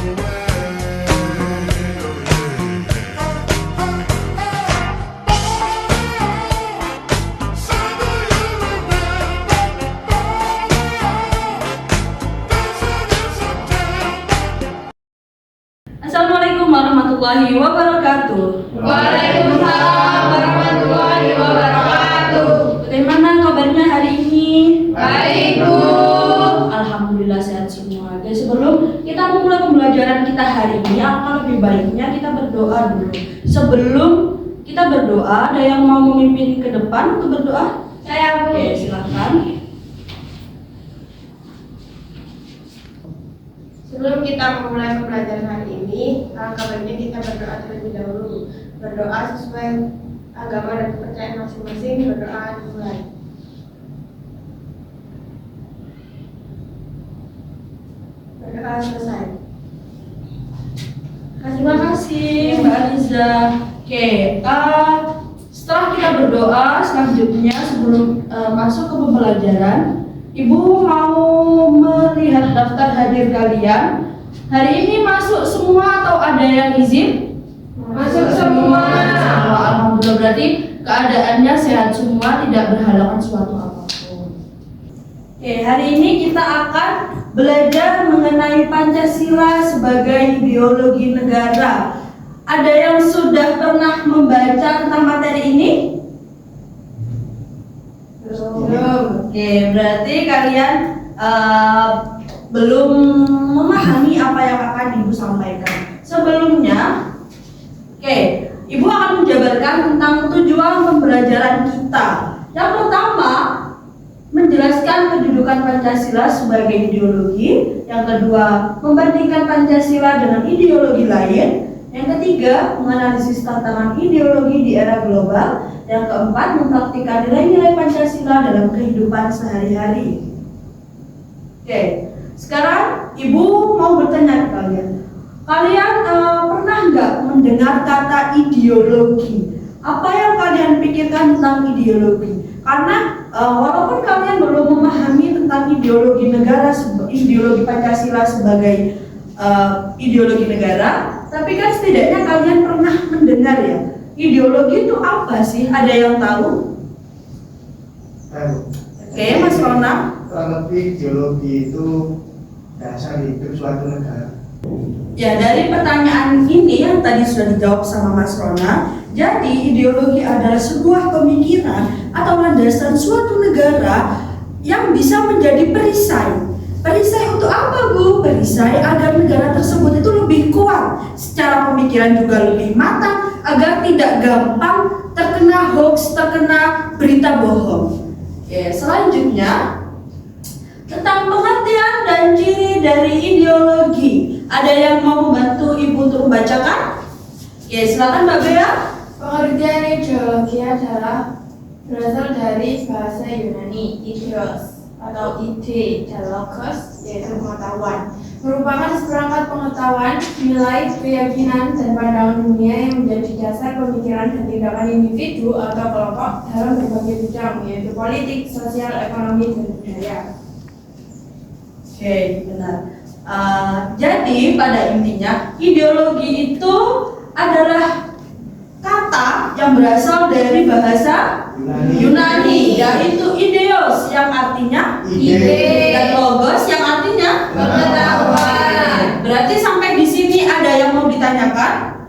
Assalamualaikum warahmatullahi wabarakatuh. Waalaikumsalam warahmatullahi wabarakatuh. Bagaimana kabarnya hari ini? Baik, Bu. Alhamdulillah sehat semua. Dan sebelum kita memulai pembelajaran kita hari ini, alangkah lebih baiknya kita berdoa dulu. Sebelum kita berdoa, ada yang mau memimpin ke depan untuk berdoa? Saya, Bu. Oke, silakan. Sebelum kita memulai pembelajaran hari ini, alangkah baiknya kita berdoa terlebih dahulu. Berdoa sesuai agama dan kepercayaan masing-masing. Berdoa dimulai. Berdoa selesai. Terima kasih Mbak Aliza. Oke, setelah kita berdoa, selanjutnya sebelum masuk ke pembelajaran, Ibu mau melihat daftar hadir kalian. Hari ini masuk semua atau ada yang izin? Masuk semua. Alhamdulillah, berarti keadaannya sehat semua, tidak berhalangan suatu apapun. Oke, hari ini kita akan belajar mengenai Pancasila sebagai ideologi negara. Ada yang sudah pernah membaca tentang materi ini? Belum. Oke, berarti kalian belum memahami apa yang akan Ibu sampaikan. Sebelumnya, oke, Ibu akan menjabarkan tentang tujuan pembelajaran kita. Yang pertama, menjelaskan kedudukan Pancasila sebagai ideologi. Yang kedua, membandingkan Pancasila dengan ideologi lain. Yang ketiga, menganalisis tantangan ideologi di era global. Yang keempat, mempraktikkan nilai-nilai Pancasila dalam kehidupan sehari-hari. Oke, sekarang Ibu mau bertanya ke kalian. Kalian pernah nggak mendengar kata ideologi? Apa yang kalian pikirkan tentang ideologi? Karena walaupun kalian belum memahami tentang ideologi negara, ideologi Pancasila sebagai ideologi negara, tapi kan setidaknya kalian pernah mendengar ya. Ideologi itu apa sih? Ada yang tahu? Oke, Mas Rona. Kurang lebih ideologi itu dasar hidup suatu negara. Ya, dari pertanyaan ini yang tadi sudah dijawab sama Mas Rona, jadi ideologi adalah sebuah pemikiran atau landasan suatu negara yang bisa menjadi perisai. Perisai untuk apa, Bu? Perisai agar negara tersebut itu lebih kuat, secara pemikiran juga lebih matang, agar tidak gampang terkena hoax, terkena berita bohong. Oke, selanjutnya tentang pengertian dan ciri dari ideologi. Ada yang mau membantu Ibu untuk membacakan? Oke, silakan Mbak Bea. Pengertian ideologi adalah berasal dari bahasa Yunani, ideos atau ide dan logos, yaitu pengetahuan. Merupakan seperangkat pengetahuan, nilai, keyakinan, dan pandangan dunia yang menjadi dasar pemikiran dan tindakan individu atau kelompok dalam berbagai bidang, yaitu politik, sosial, ekonomi, dan budaya. Oke, benar. Jadi pada intinya ideologi itu adalah kata yang berasal dari bahasa Yunani, yaitu ideos yang artinya Ide. dan logos yang artinya Pengetahuan. Berarti sampai di sini ada yang mau ditanyakan?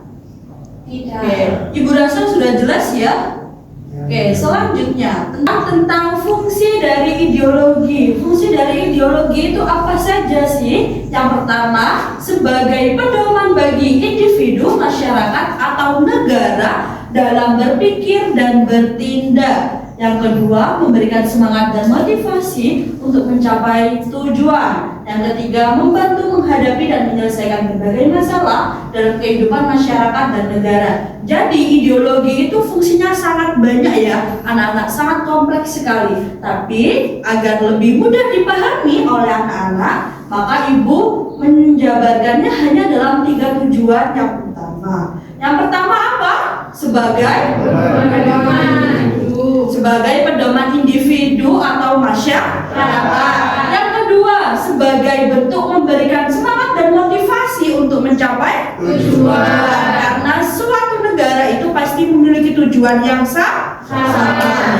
Tidak. Oke, Ibu rasa sudah jelas ya? Oke, selanjutnya tentang fungsi dari ideologi. Fungsi dari ideologi itu apa saja sih? Yang pertama, sebagai pedoman bagi individu, masyarakat, atau negara dalam berpikir dan bertindak. Yang kedua, memberikan semangat dan motivasi untuk mencapai tujuan. Yang ketiga, membantu menghadapi dan menyelesaikan berbagai masalah dalam kehidupan masyarakat dan negara. Jadi ideologi itu fungsinya sangat banyak ya, anak-anak, sangat kompleks sekali. Tapi agar lebih mudah dipahami oleh anak-anak, maka Ibu menjabarkannya hanya dalam 3 tujuan yang utama. Yang pertama apa? Sebagai pedoman individu atau masyarakat. Yang kedua, sebagai bentuk memberikan semangat dan motivasi untuk untuk mencapai Tujuan. Karena suatu negara itu pasti memiliki tujuan yang sama.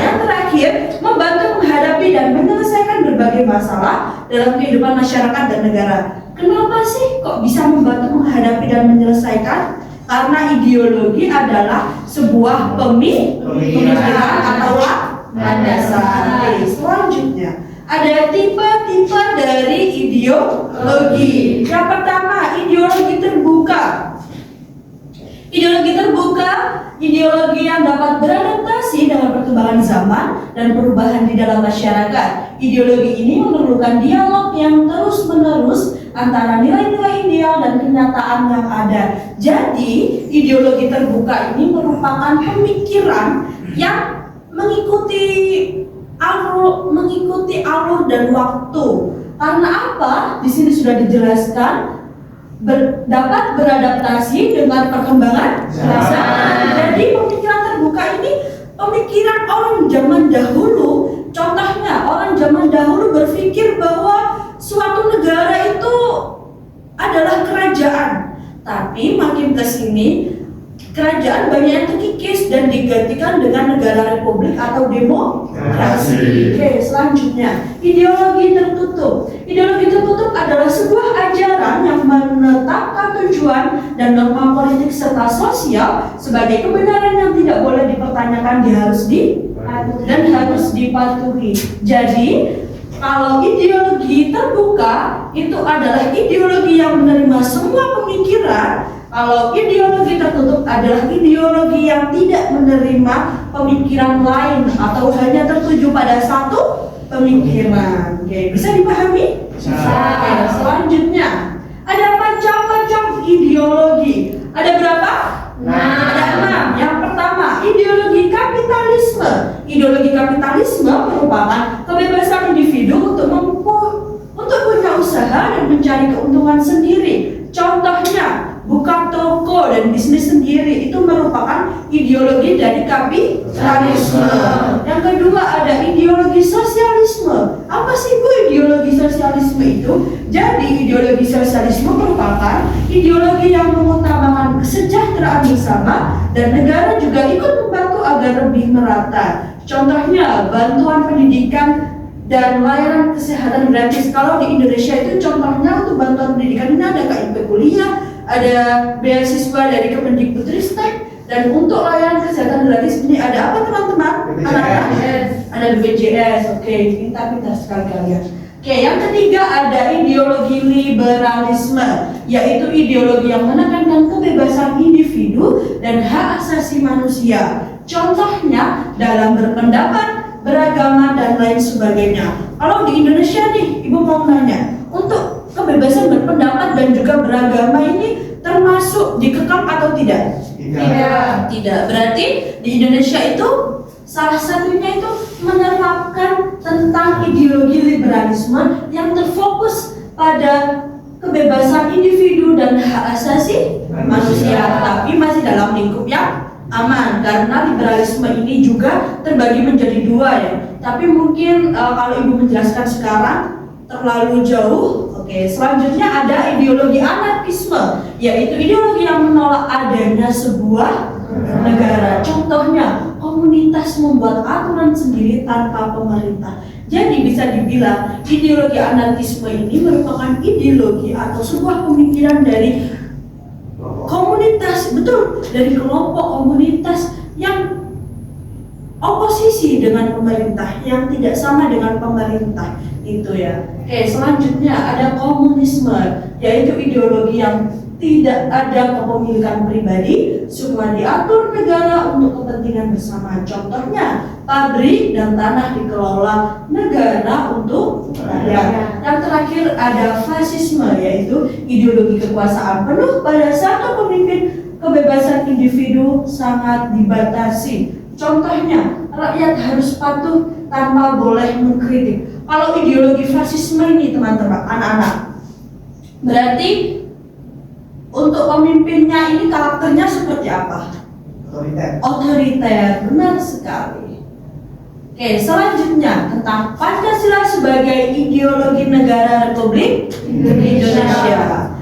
Yang terakhir, membantu menghadapi dan menyelesaikan berbagai masalah dalam kehidupan masyarakat dan negara. Kenapa sih kok bisa membantu menghadapi dan menyelesaikan? Karena ideologi adalah sebuah pemikiran atau landasan. Oke, selanjutnya ada tipe-tipe dari ideologi. Yang pertama, ideologi terbuka. Ideologi terbuka, ideologi yang dapat beradaptasi dengan perkembangan zaman dan perubahan di dalam masyarakat. Ideologi ini memerlukan dialog yang terus-menerus antara nilai-nilai ideal dan kenyataan yang ada. Jadi, ideologi terbuka ini merupakan pemikiran yang mengikuti alur dan waktu. Karena apa? Di sini sudah dijelaskan dapat beradaptasi dengan perkembangan zaman. Jadi pemikiran terbuka ini pemikiran orang zaman dahulu. Contohnya, orang zaman dahulu berpikir bahwa suatu negara itu adalah kerajaan. Tapi makin ke sini kerajaan banyak yang terkikis dan digantikan dengan negara republik atau demokrasi. Oke, selanjutnya ideologi tertutup. Ideologi tertutup adalah sebuah ajaran yang menetapkan tujuan dan norma politik serta sosial sebagai kebenaran yang tidak boleh dipertanyakan, dan harus dipatuhi. Jadi kalau ideologi terbuka itu adalah ideologi yang menerima semua pemikiran. Kalau ideologi tertutup adalah ideologi yang tidak menerima pemikiran lain atau hanya tertuju pada satu pemikiran. Oke, bisa dipahami? Bisa. Oke, selanjutnya ada macam-macam ideologi. Ada berapa? Ada 6. Yang pertama, ideologi kapitalisme. Ideologi kapitalisme merupakan kebebasan individu untuk punya usaha dan mencari keuntungan sendiri. Contohnya, buka toko dan bisnis sendiri, itu merupakan ideologi dari kapitalisme. Yang kedua ada ideologi sosialisme. Apa sih Bu ideologi sosialisme itu? Jadi ideologi sosialisme merupakan ideologi yang mengutamakan kesejahteraan bersama dan negara juga ikut membantu agar lebih merata. Contohnya bantuan pendidikan dan layanan kesehatan gratis. Kalau di Indonesia itu contohnya untuk bantuan pendidikan ini ada KIP kuliah, ada beasiswa dari Kemendikbudristek, dan untuk layanan kesehatan gratis ini ada apa teman-teman? Ada BPJS. Oke, pintar-pintar sekali kalian. Oke, yang ketiga ada ideologi liberalisme, yaitu ideologi yang menekankan kebebasan individu dan hak asasi manusia. Contohnya dalam berpendapat, beragama, dan lain sebagainya. Kalau di Indonesia nih, Ibu mau nanya, untuk kebebasan berpendapat dan juga beragama ini termasuk dikekang atau tidak? Tidak. Berarti di Indonesia itu salah satunya itu menerapkan tentang ideologi liberalisme yang terfokus pada kebebasan individu dan hak asasi manusia, tapi masih dalam lingkup yang aman, karena liberalisme ini juga terbagi menjadi dua ya. Tapi mungkin kalau Ibu menjelaskan sekarang terlalu jauh. Oke, selanjutnya ada ideologi anarkisme, yaitu ideologi yang menolak adanya sebuah negara. Contohnya, komunitas membuat aturan sendiri tanpa pemerintah. Jadi bisa dibilang ideologi anarkisme ini merupakan ideologi atau sebuah pemikiran dari komunitas, betul, dari kelompok komunitas yang oposisi dengan pemerintah, yang tidak sama dengan pemerintah, itu ya. Oke, selanjutnya ada komunisme, yaitu ideologi yang tidak ada kepemilikan pribadi, semua diatur negara untuk kepentingan bersama. Contohnya, pabrik dan tanah dikelola negara untuk rakyat. Yang terakhir ada fasisme, yaitu ideologi kekuasaan penuh pada satu pemimpin, kebebasan individu sangat dibatasi. Contohnya, rakyat harus patuh tanpa boleh mengkritik. Kalau ideologi fasisme ini teman-teman, anak-anak, berarti untuk pemimpinnya ini karakternya seperti apa? Otoriter, benar sekali. Oke, selanjutnya tentang Pancasila sebagai ideologi negara Republik Indonesia.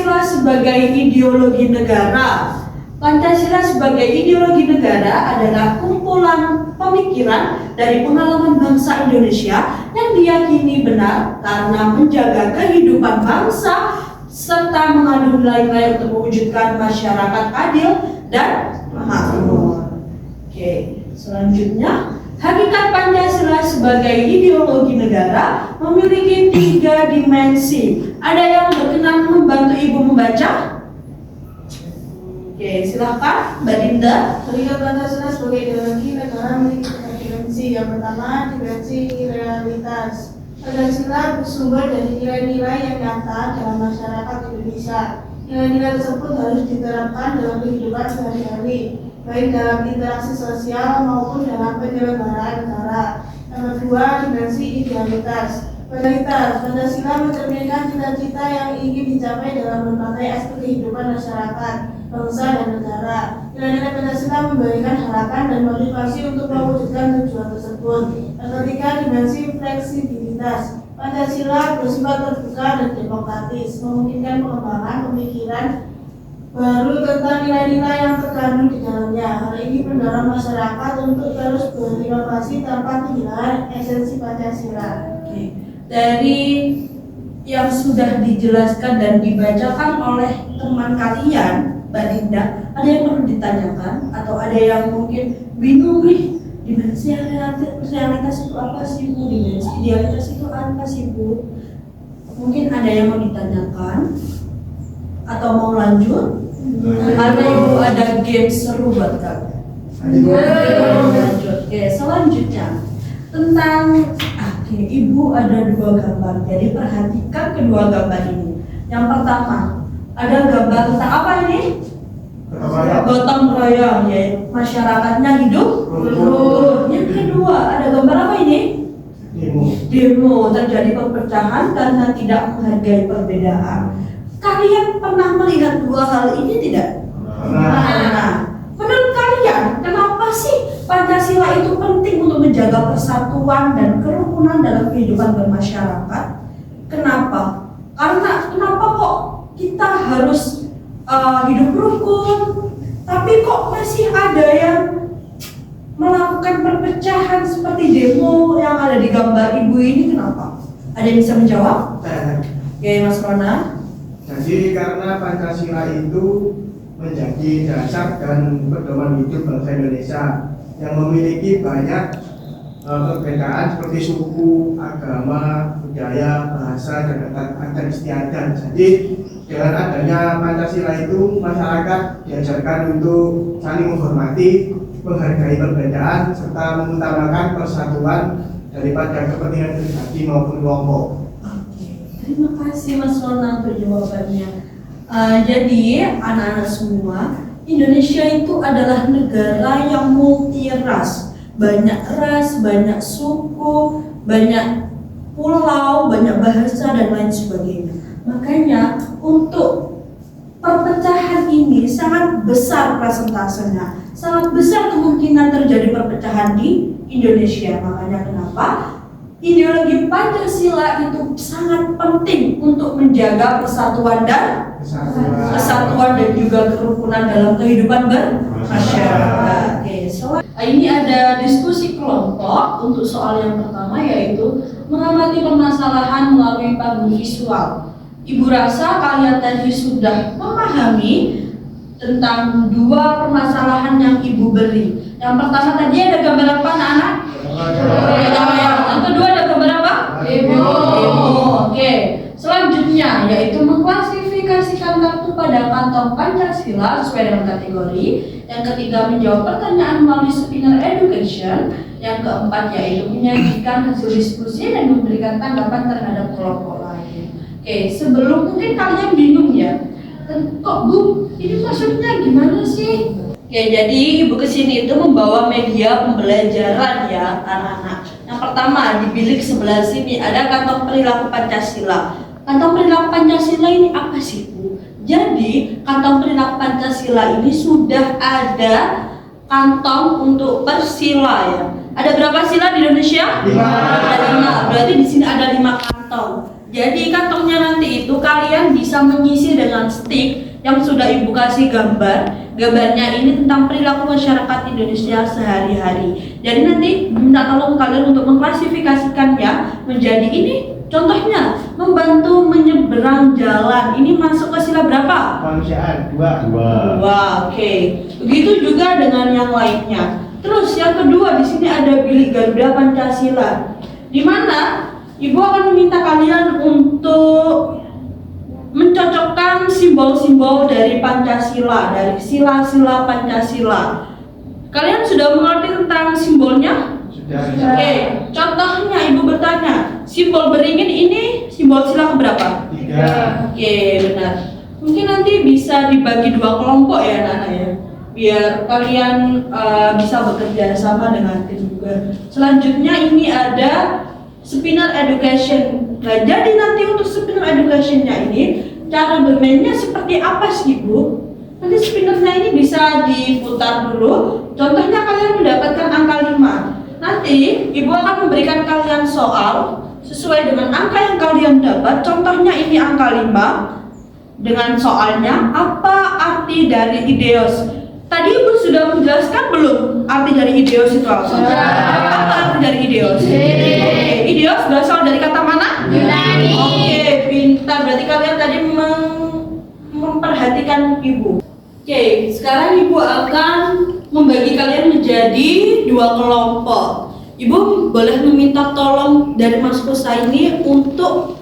Pancasila sebagai ideologi negara. Pancasila sebagai ideologi negara adalah kumpulan pemikiran dari pengalaman bangsa Indonesia yang diyakini benar karena menjaga kehidupan bangsa serta mengandung nilai-nilai untuk mewujudkan masyarakat adil dan makmur. Oke, selanjutnya, hakikat Pancasila sebagai ideologi negara memiliki 3 dimensi. Ada yang berkenan membantu Ibu membaca? Oke, silahkan Mbak Dinda. Hakikat Pancasila sebagai ideologi negara memiliki 3 dimensi. Yang pertama, dimensi realitas. Pancasila bersumber dari nilai-nilai yang nyata dalam masyarakat Indonesia. Nilai-nilai tersebut harus diterapkan dalam kehidupan sehari-hari, baik dalam interaksi sosial maupun dalam penyelenggaraan negara. Yang kedua, dimensi idealitas. Pancasila mencerminkan cita-cita yang ingin dicapai dalam berbagai aspek kehidupan masyarakat, bangsa, dan negara. Nilai-nilai Pancasila memberikan harapan dan motivasi untuk mewujudkan tujuan tersebut. Yang ketiga, dimensi fleksibilitas. Pancasila bersifat terbuka dan demokratis, memungkinkan pengembangan pemikiran baru tentang nilai-nilai yang terkandung di dalamnya. Hal ini mendorong masyarakat untuk terus berinovasi tanpa kehilangan esensi Pancasila. Oke. Dari yang sudah dijelaskan dan dibacakan oleh teman kalian, Mbak Dinda, ada yang perlu ditanyakan atau ada yang mungkin bingung nih, dimensi realitas itu apa sih Bu? Dimensi idealitas itu apa sih Bu? Mungkin ada yang mau ditanyakan atau mau lanjut? Ada Ibu ada game seru buat kalian. Lanjut. Oke, selanjutnya tentang Ibu ada 2 gambar, jadi perhatikan kedua gambar ini. Yang pertama, ada gambar tentang apa ini? Gotong royong, ya masyarakatnya hidup rukun. Yang kedua, ada gambar apa ini? Demo, terjadi perpecahan karena tidak menghargai perbedaan. Kalian pernah melihat 2 hal ini tidak? Nah, menurut kalian, kenapa sih Pancasila itu penting untuk menjaga persatuan dan kerukunan dalam kehidupan bermasyarakat? Kenapa? Karena kenapa kok kita harus hidup rukun, tapi kok masih ada yang melakukan perpecahan seperti demo yang ada di gambar Ibu ini? Kenapa? Ada yang bisa menjawab? Oke, Mas Rona. Jadi karena Pancasila itu menjadi dasar dan pedoman hidup bangsa Indonesia yang memiliki banyak perbedaan seperti suku, agama, budaya, bahasa, dan adat istiadat. Jadi dengan adanya Pancasila itu masyarakat diajarkan untuk saling menghormati, menghargai perbedaan, serta mengutamakan persatuan daripada kepentingan pribadi maupun kelompok. Terima kasih Mas Rona untuk jawabannya. Jadi anak-anak semua, Indonesia itu adalah negara yang multi ras, banyak ras, banyak suku, banyak pulau, banyak bahasa dan lain sebagainya. Makanya untuk perpecahan ini sangat besar persentasenya, sangat besar kemungkinan terjadi perpecahan di Indonesia. Makanya kenapa ideologi Pancasila itu sangat penting untuk menjaga persatuan dan juga kerukunan dalam kehidupan bermasyarakat. Oke, ini ada diskusi kelompok untuk soal yang pertama, yaitu mengamati permasalahan melalui pandu visual. Ibu rasa kalian tadi sudah memahami tentang 2 permasalahan yang Ibu beri. Yang pertama tadi ada gambar apa anak-anak? Yang kedua ada gambar apa? Demo. Oke. Selanjutnya yaitu mengklasifikasikan kartu pada kantong Pancasila sesuai dengan kategori. Yang ketiga menjawab pertanyaan melalui spinner education. Yang keempat yaitu menyajikan hasil diskusi dan memberikan tanggapan terhadap kelompok lain. Oke, sebelum mungkin kalian bingung ya, kok Bu, ini maksudnya gimana sih? Oke, jadi Ibu kesini itu membawa media pembelajaran ya anak-anak. Yang pertama di bilik sebelah sini ada kantong perilaku Pancasila. Kantong perilaku Pancasila ini apa sih Bu? Jadi kantong perilaku Pancasila ini sudah ada kantong untuk persila ya. Ada berapa sila di Indonesia? 5. Ada 5. Berarti di sini ada 5 kantong. Jadi kantongnya nanti itu kalian bisa bisa mengisi dengan stick yang sudah Ibu kasih gambar. Gambarnya ini tentang perilaku masyarakat Indonesia sehari-hari. Jadi nanti minta tolong kalian untuk mengklasifikasikannya menjadi ini. Contohnya, membantu menyeberang jalan. Ini masuk ke sila berapa? Kemanusiaan 2. Wah, oke. Begitu juga dengan yang lainnya. Terus yang kedua di sini ada bilik Garuda Pancasila. Di mana Ibu akan meminta kalian untuk mencocokkan simbol-simbol dari Pancasila, dari sila-sila Pancasila. Kalian sudah mengerti tentang simbolnya? Sudah. Oke, contohnya Ibu bertanya, simbol beringin ini simbol sila keberapa? 3. Oke, benar. Mungkin nanti bisa dibagi 2 kelompok ya anak-anak ya, biar kalian bisa bekerja sama dengan tim juga. Selanjutnya ini ada spinner education. Nah, jadi nanti untuk spinner educationnya ini cara bermainnya seperti apa sih Bu? Nanti spinnernya ini bisa diputar dulu. Contohnya kalian mendapatkan angka 5. Nanti Ibu akan memberikan kalian soal sesuai dengan angka yang kalian dapat. Contohnya ini angka 5. Dengan soalnya, apa arti dari ideos? Tadi Ibu sudah menjelaskan belum arti dari ideos itu apa? Apa arti dari ideos? Oke, ideos berasal dari kata mana? Yunani. Oke, pintar. Berarti kalian tadi memperhatikan Ibu. Oke, sekarang Ibu akan membagi kalian menjadi 2 kelompok. Ibu boleh meminta tolong dari Mas Kusa ini untuk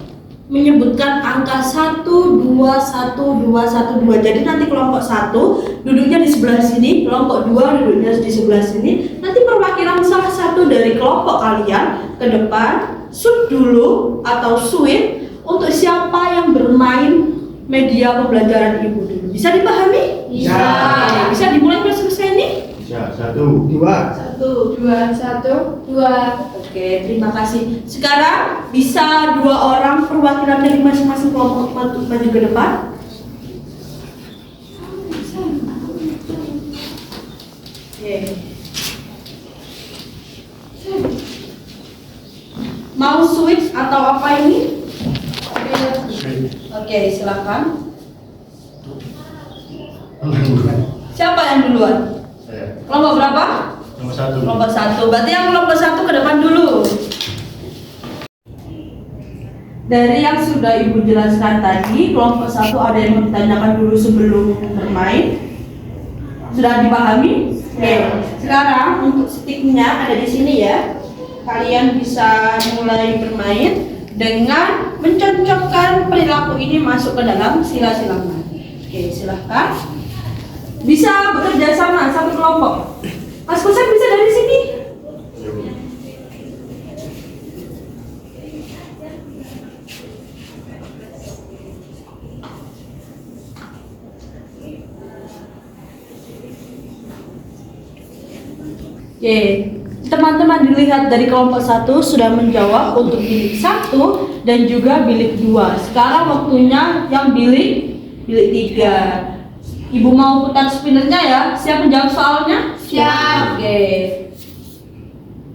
menyebutkan angka 1, 2, 1, 2, 1, 2. Jadi nanti kelompok 1 duduknya di sebelah sini, kelompok 2 duduknya di sebelah sini. Nanti perwakilan salah satu dari kelompok kalian ke depan, shoot dulu atau switch untuk siapa yang bermain media pembelajaran Ibu dulu. Bisa dipahami? Bisa. Oke, bisa dimulai Mas Kusa ini? Ya, 1, 2. 1, 2, 1, 2. Oke, terima kasih. Sekarang bisa 2 orang perwakilan dari masing-masing kelompok maju ke depan. Oke. Mau switch atau apa ini? Oke, silakan. Siapa yang duluan? Saya. Kelompok berapa? Nomor 1. Kelompok 1. Berarti yang kelompok 1 ke depan dulu. Dari yang sudah Ibu jelaskan tadi, kelompok 1 ada yang mau ditanyakan dulu sebelum bermain. Sudah dipahami? Oke. Sekarang untuk sticknya ada di sini ya. Kalian bisa mulai bermain dengan mencocokkan perilaku ini masuk ke dalam sila-sila. Oke, silahkan. Bisa bekerja sama satu kelompok. Mas Kusen bisa dari sini. Oke, teman-teman dilihat dari kelompok 1 sudah menjawab untuk bilik 1 dan juga bilik 2. Sekarang waktunya yang bilik 3. Ibu mau putar spinnernya ya. Siap menjawab soalnya? Siap. Oke.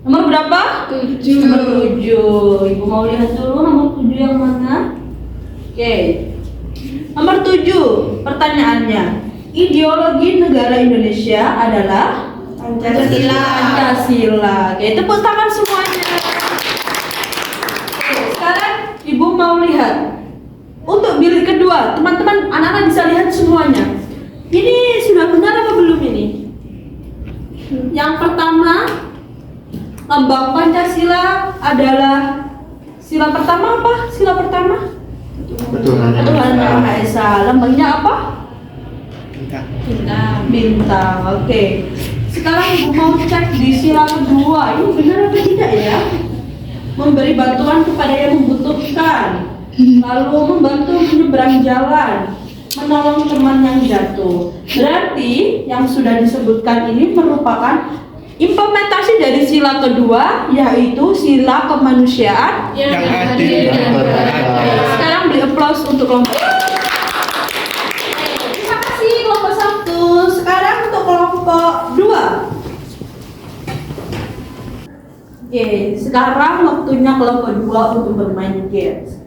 Nomor berapa? 7. Nomor 7. Ibu mau lihat dulu nomor 7 yang mana? Oke. Nomor 7. Pertanyaannya. Ideologi negara Indonesia adalah Pancasila. Pancasila. Oke, tepuk tangan semuanya. Oke, sekarang Ibu mau lihat. Untuk bilik kedua, teman-teman anak-anak bisa lihat semuanya. Ini sudah benar apa belum ini? Yang pertama, lambang Pancasila adalah sila pertama apa? Sila pertama? Tuhan Tuhan Yang Maha Esa. Lambangnya apa? Bintang. Bintang. Oke. Sekarang Ibu mau cek di sila kedua. Ini benar apa tidak ya? Memberi bantuan kepada yang membutuhkan. Lalu membantu menyeberang jalan, menolong teman yang jatuh. Berarti yang sudah disebutkan ini merupakan implementasi dari sila kedua, yaitu sila kemanusiaan. Yang adil dan beradab. Sekarang beri aplaus untuk kelompok. Terima kasih kelompok 1. Sekarang untuk kelompok 2. Oke, sekarang waktunya kelompok 2 untuk bermain games.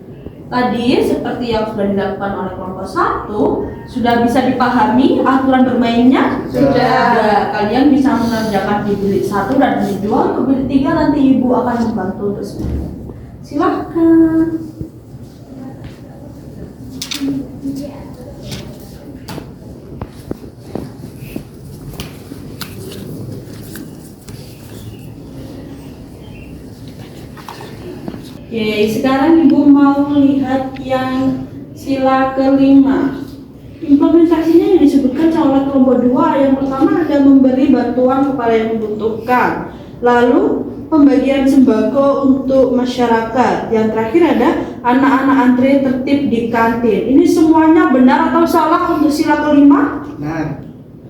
Tadi seperti yang sudah dilakukan oleh kelompok 1, sudah bisa dipahami aturan bermainnya? Sudah. Kalian bisa mengerjakan di bilik 1 dan bilik 2. Untuk bilik 3 nanti ibu akan membantu untuk semuanya. Silahkan. Oke, sekarang ibu mau lihat yang sila kelima. Implementasinya yang disebutkan oleh kelompok 2. Yang pertama ada memberi bantuan kepada yang membutuhkan. Lalu pembagian sembako untuk masyarakat. Yang terakhir ada anak-anak antri tertib di kantin. Ini semuanya benar atau salah untuk sila kelima? Nah,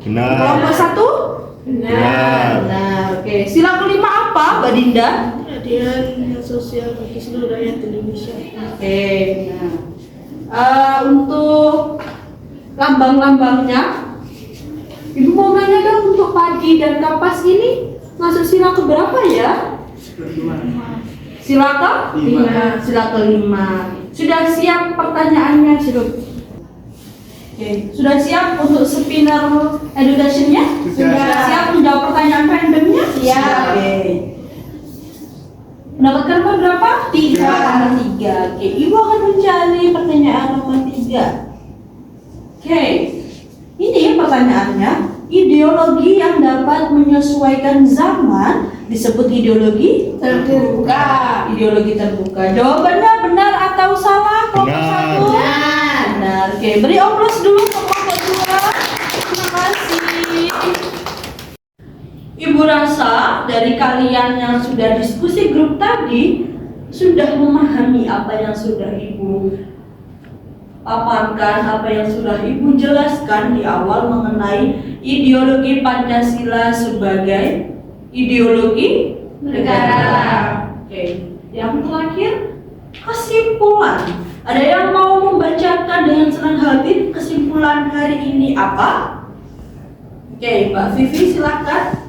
Benar. Kelompok 1? Benar. Benar. Oke, sila kelima apa, Mbak Dinda? Keadilan sosial bagi seluruh rakyat Indonesia. Oke, nah untuk lambang-lambangnya, ibu mau nanya dong untuk padi dan kapas ini masuk sila keberapa ya? Sila ke? Lima. Sila kelima. Sudah siap pertanyaannya, Sirup? Oke, sudah siap untuk spinner educationnya? Sudah. Siap menjawab pertanyaan randomnya? Siap. Oke. Mendapatkan nomor berapa? 3. Oke, ibu akan mencari pertanyaan nomor 3. Oke, ini pertanyaannya. Ideologi yang dapat menyesuaikan zaman disebut ideologi Terbuka. Ideologi terbuka. Jawabannya benar atau salah? Kelompok Benar. 1. Benar. Benar. Oke, beri aplaus dulu untuk kelompok 2. Terima kasih. Ibu rasa dari kalian yang sudah diskusi grup tadi sudah memahami apa yang sudah ibu paparkan, apa yang sudah ibu jelaskan di awal mengenai ideologi Pancasila sebagai ideologi negara. Oke, yang terakhir kesimpulan. Ada yang mau membacakan dengan senang hati kesimpulan hari ini apa? Oke, Mbak Vivi silakan.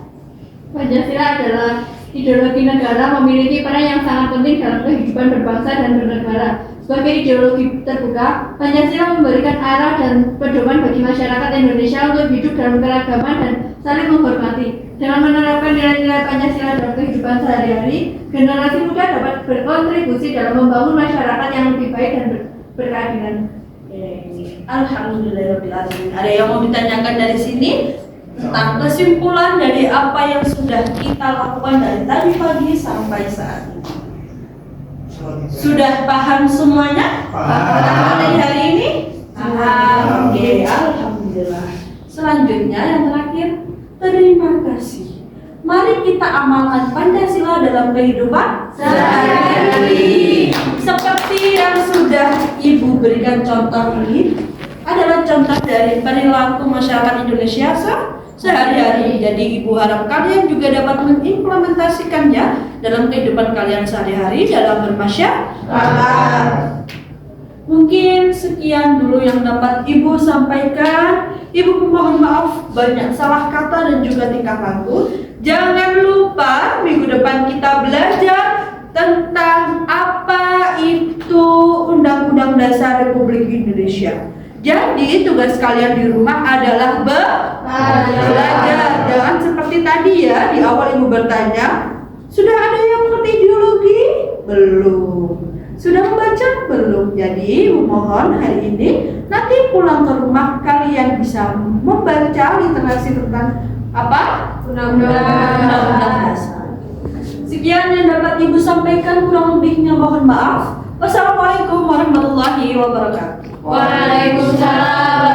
Pancasila adalah ideologi negara memiliki peran yang sangat penting dalam kehidupan berbangsa dan bernegara. Sebagai ideologi terbuka, Pancasila memberikan arah dan pedoman bagi masyarakat Indonesia untuk hidup dalam keragaman dan saling menghormati. Dengan menerapkan nilai-nilai Pancasila dalam kehidupan sehari-hari, generasi muda dapat berkontribusi dalam membangun masyarakat yang lebih baik dan berkeadilan. Alhamdulillahirobbilalamin. Ada yang mau ditanyakan dari sini tentang kesimpulan dari apa yang sudah kita lakukan dari tadi pagi sampai saat ini? Sudah paham semuanya? Paham. Hari ini? Paham. Oke, alhamdulillah. Selanjutnya yang terakhir, terima kasih. Mari kita amalkan Pancasila dalam kehidupan sehari-hari. Seperti yang sudah Ibu berikan contoh ini adalah contoh dari perilaku masyarakat Indonesia sehari-hari. Jadi Ibu harap kalian juga dapat mengimplementasikannya dalam kehidupan kalian sehari-hari dalam bermasyarakat. Mungkin sekian dulu yang dapat Ibu sampaikan. Ibu mohon maaf banyak salah kata dan juga tingkah laku. Jangan lupa minggu depan kita belajar tentang apa itu Undang-Undang Dasar Republik Indonesia. Jadi tugas kalian di rumah adalah belajar. Jangan seperti tadi ya, di awal Ibu bertanya, sudah ada yang mengerti ideologi? Belum. Sudah membaca? Belum. Jadi Ibu mohon hari ini nanti pulang ke rumah kalian bisa membaca literasi tentang apa? Undang-Undang Dasar. Sekian yang dapat Ibu sampaikan, kurang lebihnya mohon maaf. Wassalamualaikum warahmatullahi wabarakatuh. Waalaikumsalam